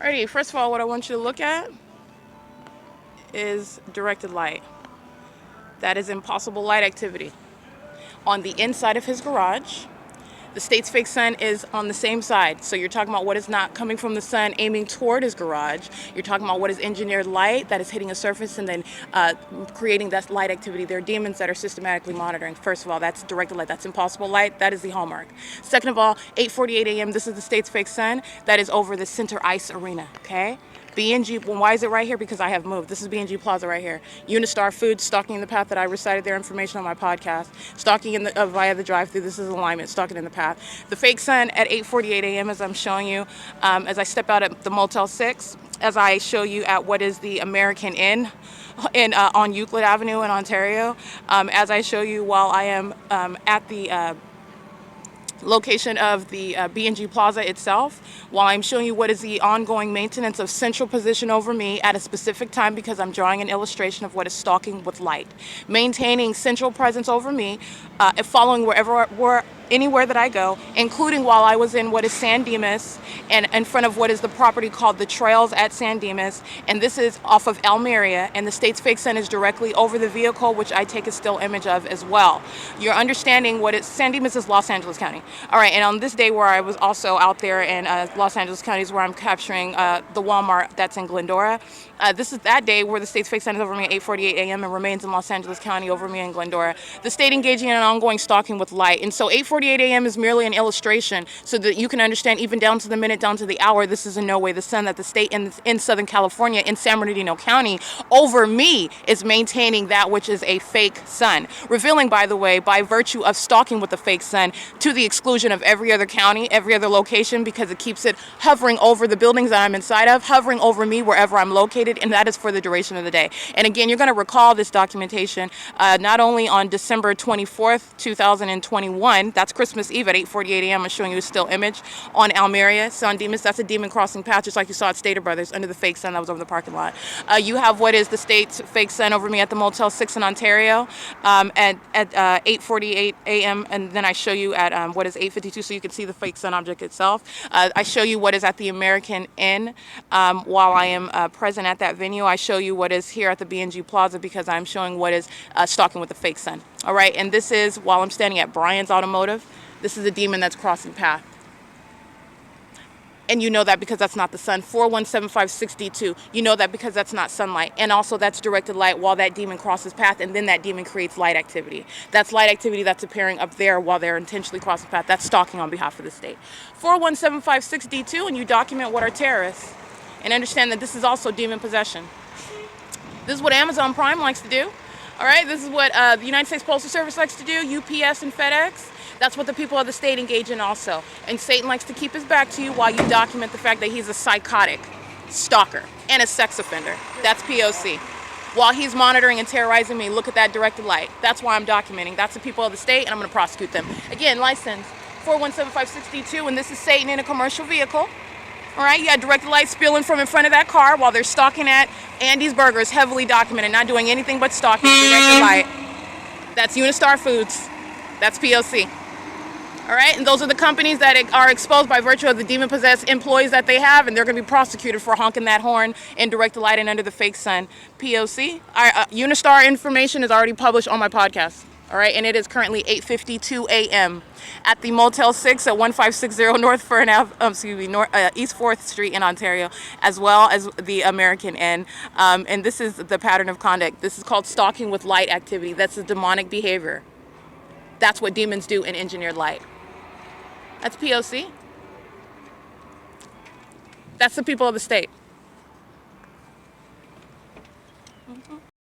Alrighty, first of all, what I want you to look at is directed light. That is impossible light activity. On the inside of his garage, the state's fake sun is on the same side. So you're talking about what is not coming from the sun aiming toward his garage. You're talking about what is engineered light that is hitting a surface and then creating that light activity. There are demons that are systematically monitoring. First of all, that's directed light. That's impossible light. That is the hallmark. Second of all, 8:48 a.m., this is the state's fake sun. That is over the center ice arena, okay? B&G, well, why is it right here? Because I have moved. This is B&G Plaza right here. Unistar Foods, stalking the path that I recited their information on my podcast. Stalking in the, via the drive-thru. This is alignment, stalking in the path. The fake sun at 8:48 a.m. as I'm showing you, as I step out at the Motel 6, as I show you at what is the American Inn on Euclid Avenue in Ontario, as I show you while I am at the location of the B&G Plaza itself, while I'm showing you what is the ongoing maintenance of central position over me at a specific time, because I'm drawing an illustration of what is stalking with light. Maintaining central presence over me, following anywhere that I go, including while I was in what is San Dimas and in front of what is the property called the Trails at San Dimas, and this is off of Almeria, and the state's fake sun is directly over the vehicle, which I take a still image of as well. You're understanding what it's, San Dimas is Los Angeles County. All right, and on this day where I was also out there in Los Angeles County is where I'm capturing the Walmart that's in Glendora. This is that day where the state's fake sun is over me at 8:48 a.m. and remains in Los Angeles County over me in Glendora. The state engaging in an ongoing stalking with light. And so 8:48 a.m. is merely an illustration so that you can understand, even down to the minute, down to the hour, this is in no way the sun that the state in Southern California, in San Bernardino County, over me is maintaining that which is a fake sun. Revealing, by the way, by virtue of stalking with the fake sun, to the exclusion of every other county, every other location, because it keeps it hovering over the buildings that I'm inside of, hovering over me wherever I'm located, and that is for the duration of the day. And again, you're going to recall this documentation not only on December 24th, 2021, that's Christmas Eve at 8:48 a.m. I'm showing you a still image on Almeria, San Dimas. That's a demon crossing path, just like you saw at Stater Brothers under the fake sun that was over the parking lot. You have what is the state's fake sun over me at the Motel 6 in Ontario at 8:48 a.m. And then I show you at what is 8:52, so you can see the fake sun object itself. I show you what is at the American Inn while I am present at that venue. I show you what is here at the B&G Plaza because I'm showing what is stalking with the fake sun. All right, and this is while I'm standing at Brian's Automotive. This is a demon that's crossing path. And you know that because that's not the sun. 41756D2. You know that because that's not sunlight. And also that's directed light while that demon crosses path, and then that demon creates light activity. That's light activity that's appearing up there while they're intentionally crossing path. That's stalking on behalf of the state. 41756D2, and you document what are terrorists. And understand that this is also demon possession. This is what Amazon Prime likes to do. All right, this is what the United States Postal Service likes to do, UPS and FedEx. That's what the people of the state engage in also. And Satan likes to keep his back to you while you document the fact that he's a psychotic stalker and a sex offender. That's P.O.C. While he's monitoring and terrorizing me, look at that directed light. That's why I'm documenting. That's the people of the state, and I'm going to prosecute them. Again, license 41756D2, and this is Satan in a commercial vehicle. All right, you got directed light spilling from in front of that car while they're stalking at Andy's Burgers, heavily documented, not doing anything but stalking, directed light. That's Unistar Foods. That's P.O.C. All right, and those are the companies that are exposed by virtue of the demon-possessed employees that they have, and they're going to be prosecuted for honking that horn in directed light and under the fake sun. P.O.C. Unistar information is already published on my podcast. All right, and it is currently 8:52 a.m. at the Motel 6 at 1560 North Fern Ave, East 4th Street in Ontario, as well as the American Inn. And this is the pattern of conduct. This is called stalking with light activity. That's a demonic behavior. That's what demons do in engineered light. That's P.O.C. That's the people of the state.